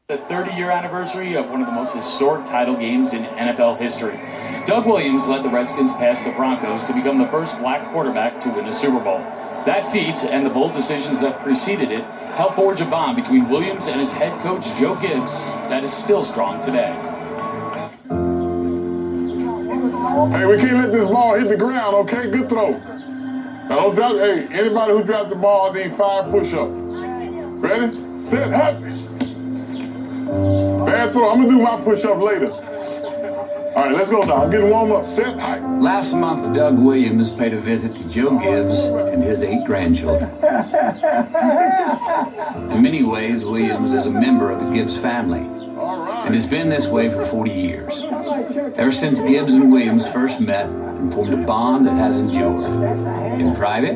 The 30-year anniversary of one of the most historic title games in NFL history. Doug Williams led the Redskins past the Broncos to become the first black quarterback to win a Super Bowl. That feat and the bold decisions that preceded it helped forge a bond between Williams and his head coach Joe Gibbs that is still strong today. Hey, we can't let this ball hit the ground, okay? Good throw. Now don't drop, hey, anybody who dropped the ball needs 5 push-ups. Ready, set, happy. Bad throw. I'm going to do my push-up later. All right, let's go now. I'm getting warm up. Set, high. Last month, Doug Williams paid a visit to Joe Gibbs and his 8 grandchildren. In many ways, Williams is a member of the Gibbs family, and it's been this way for 40 years. Ever since Gibbs and Williams first met and formed a bond that has endured, in private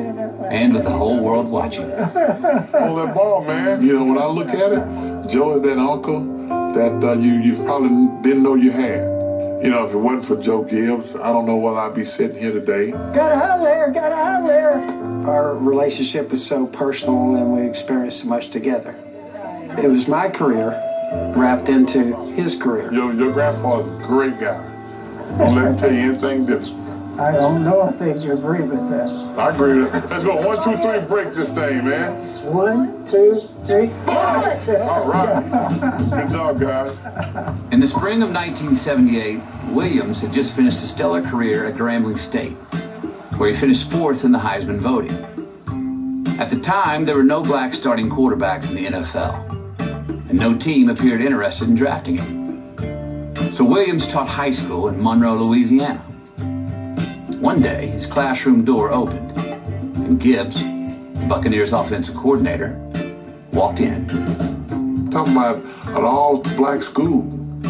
and with the whole world watching. Hold that ball, man. You know, when I look at it, Joe is that uncle that you probably didn't know you had. You know, if it wasn't for Joe Gibbs, I don't know whether I'd be sitting here today. Got a hug there, got a hug there. Our relationship was so personal and we experienced so much together. It was my career wrapped into his career. Your grandpa's a great guy. Don't let him tell you anything different. I don't know if they agree with that. I agree with it. Let's go. 1, 2, 3, break this thing, man. 1, 2, 3. All right. Good job, guys. In the spring of 1978, Williams had just finished a stellar career at Grambling State, where he finished 4th in the Heisman voting. At the time, there were no black starting quarterbacks in the NFL, and no team appeared interested in drafting him. So Williams taught high school in Monroe, Louisiana. One day, his classroom door opened, and Gibbs, Buccaneers offensive coordinator, walked in. Talking about an all-black school,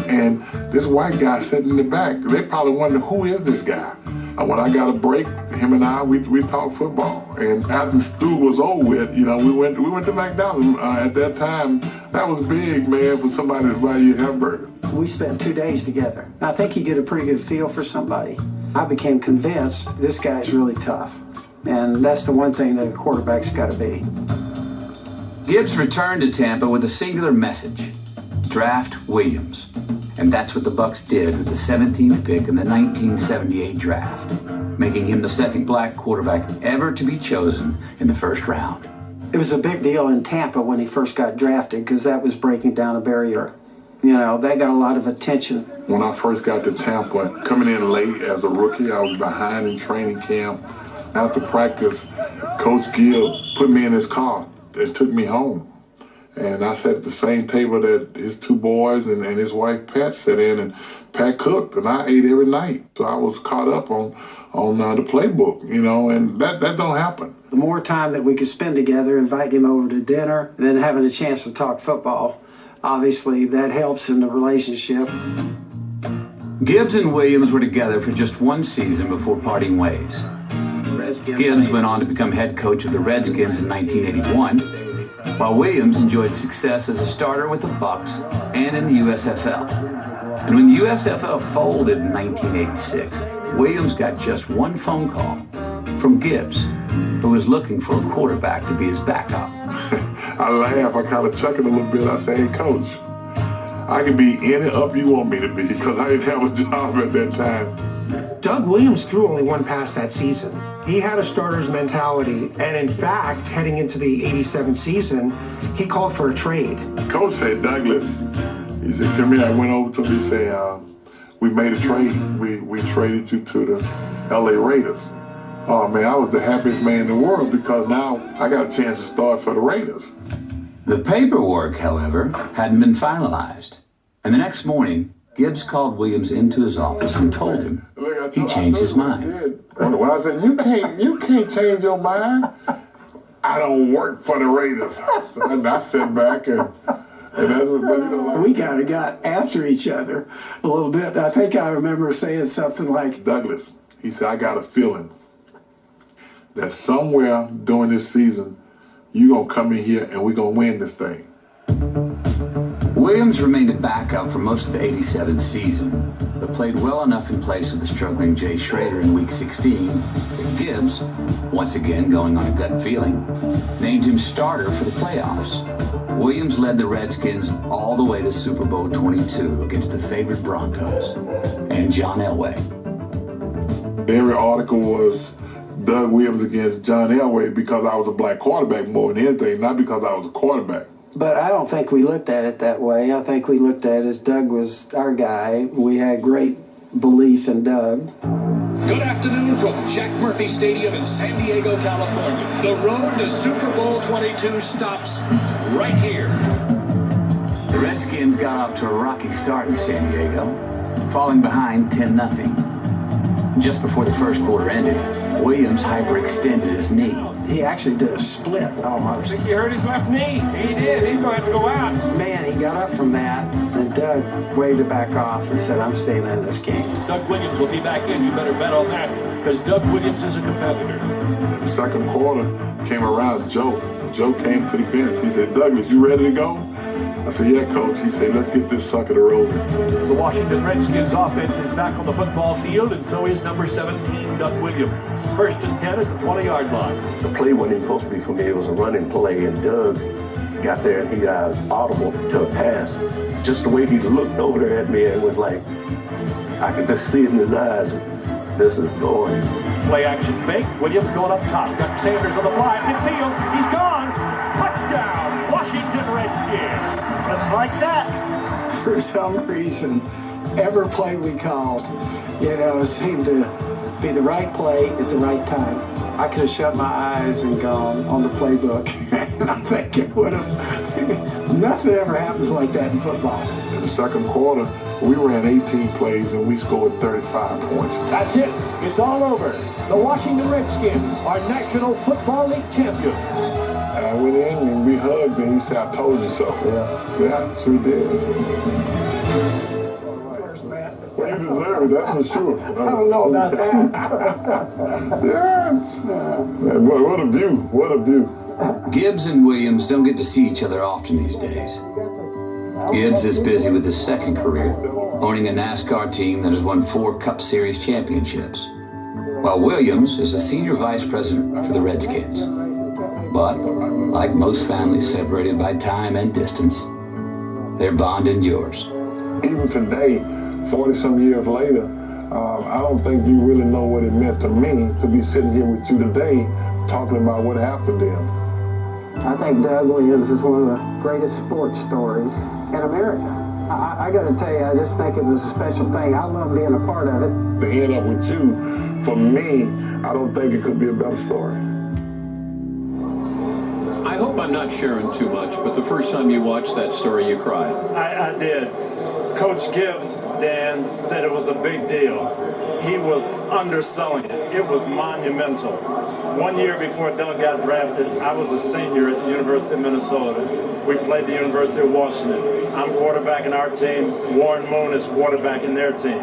and this white guy sitting in the back. They probably wondered, who is this guy? And when I got a break, him and I, we talked football. And after school was over with, you know, we went to McDonald's. At that time, that was big, man, for somebody to buy you a hamburger. We spent 2 days together. I think he get a pretty good feel for somebody. I became convinced this guy's really tough. And that's the one thing that a quarterback's got to be. Gibbs returned to Tampa with a singular message: draft Williams. And that's what the Bucs did with the 17th pick in the 1978 draft, making him the second black quarterback ever to be chosen in the first round. It was a big deal in Tampa when he first got drafted because that was breaking down a barrier. You know, they got a lot of attention. When I first got to Tampa, coming in late as a rookie, I was behind in training camp. After practice, Coach Gibbs put me in his car and took me home. And I sat at the same table that his 2 boys and his wife Pat sat in, and Pat cooked, and I ate every night. So I was caught up on the playbook, you know, and that don't happen. The more time that we could spend together, invite him over to dinner, and then having a chance to talk football, obviously that helps in the relationship. Gibbs and Williams were together for just 1 season before parting ways. Gibbs went on to become head coach of the Redskins in 1981, while Williams enjoyed success as a starter with the Bucs and in the USFL. And when the USFL folded in 1986, Williams got just 1 phone call from Gibbs, who was looking for a quarterback to be his backup. I laugh, I kind of chuckled a little bit. I say, hey, Coach, I can be any up you want me to be, because I didn't have a job at that time. Doug Williams threw only 1 pass that season. He had a starter's mentality, and in fact, heading into the 87 season, he called for a trade. Coach said, Douglas, he said, come here. I went over to him, he said, we made a trade. We traded you to the LA Raiders. Oh man, I was the happiest man in the world because now I got a chance to start for the Raiders. The paperwork, however, hadn't been finalized. And the next morning, Gibbs called Williams into his office and told him he changed his mind. Well, I said, you can't change your mind. I don't work for the Raiders. And I sat back and that's what, you know, we kind of got after each other a little bit. I think I remember saying something like, Douglas, he said, I got a feeling that somewhere during this season, you're going to come in here and we're going to win this thing. Williams remained a backup for most of the '87 season, but played well enough in place of the struggling Jay Schrader in Week 16 that Gibbs, once again going on a gut feeling, named him starter for the playoffs. Williams led the Redskins all the way to Super Bowl 22 against the favorite Broncos and John Elway. Every article was Doug Williams against John Elway because I was a black quarterback more than anything, not because I was a quarterback. But I don't think we looked at it that way. I think we looked at it as Doug was our guy. We had great belief in Doug. Good afternoon from Jack Murphy Stadium in San Diego, California. The road to Super Bowl 22 stops right here. The Redskins got off to a rocky start in San Diego, falling behind 10-0. Just before the first quarter ended, Williams hyperextended his knee. He actually did a split almost. I think he hurt his left knee. He did. He's going to have to go out. Man, he got up from that, and Doug waved it back off and said, I'm staying in this game. Doug Williams will be back in. You better bet on that, because Doug Williams is a competitor. The second quarter came around, Joe came to the bench. He said, Douglas, you ready to go? I said, yeah, coach. He said, let's get this sucker to rolling. The Washington Redskins offense is back on the football field, and so is number 17, Doug Williams. First and 10 at the 20-yard line. The play wasn't supposed to be for me. It was a running play, and Doug got there, and he got audible to a pass. Just the way he looked over there at me, it was like, I could just see it in his eyes. This is going. Play action fake. Williams going up top. Got Sanders on the fly. Midfield. He's gone. Touchdown, Washington Redskins. Just like that. For some reason, every play we called, seemed to be the right play at the right time. I could have shut my eyes and gone on the playbook, and I think it would have. Nothing ever happens like that in football. In the second quarter, we ran 18 plays and we scored 35 points. That's it. It's all over. The Washington Redskins are National Football League champions. I went in and we hugged and he said, I told you so. Yeah, sure did. Well, you deserve it, that's for sure. I don't know about that. Yeah. What a view. What a view. Gibbs and Williams don't get to see each other often these days. Gibbs is busy with his second career, owning a NASCAR team that has won 4 Cup Series championships, while Williams is a senior vice president for the Redskins. But, like most families separated by time and distance, their bond endures. Even today, 40-some years later, I don't think you really know what it meant to me to be sitting here with you today talking about what happened to him. I think Doug Williams is one of the greatest sports stories in America. I got to tell you, I just think it was a special thing. I love being a part of it. To end up with you, for me, I don't think it could be a better story. I hope I'm not sharing too much, but the first time you watched that story, you cried. I did. Coach Gibbs, Dan, said it was a big deal. He was underselling it. It was monumental. 1 year before Doug got drafted, I was a senior at the University of Minnesota. We played the University of Washington. I'm quarterbacking our team. Warren Moon is quarterbacking their team.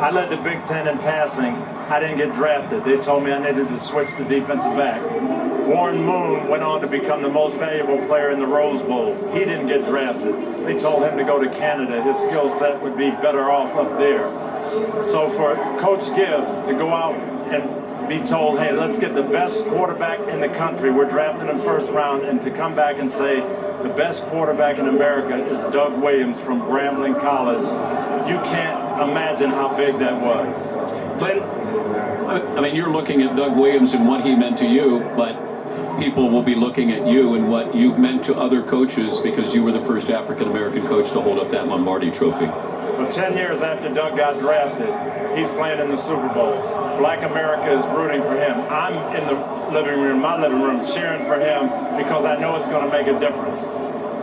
I led the Big Ten in passing. I didn't get drafted. They told me I needed to switch to defensive back. Warren Moon went on to become the most valuable player in the Rose Bowl. He didn't get drafted. They told him to go to Canada. His skill set would be better off up there. So for Coach Gibbs to go out and be told, hey, let's get the best quarterback in the country, we're drafting him first round, and to come back and say the best quarterback in America is Doug Williams from Grambling College, you can't imagine how big that was. I mean, you're looking at Doug Williams and what he meant to you, but people will be looking at you and what you meant to other coaches because you were the first African-American coach to hold up that Lombardi trophy. Well, 10 years after Doug got drafted, he's playing in the Super Bowl. Black America is rooting for him. I'm in the living room, my living room, cheering for him because I know it's going to make a difference.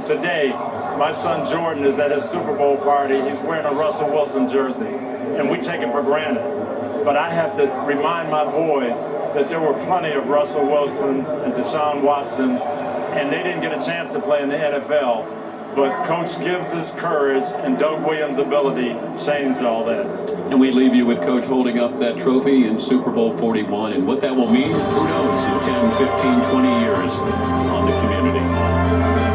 Today, my son Jordan is at his Super Bowl party. He's wearing a Russell Wilson jersey, and we take it for granted. But I have to remind my boys that there were plenty of Russell Wilsons and Deshaun Watsons, and they didn't get a chance to play in the NFL. But Coach Gibbs' courage and Doug Williams' ability changed all that. And we leave you with Coach holding up that trophy in Super Bowl 41. And what that will mean, who knows, in 10, 15, 20 years on the community.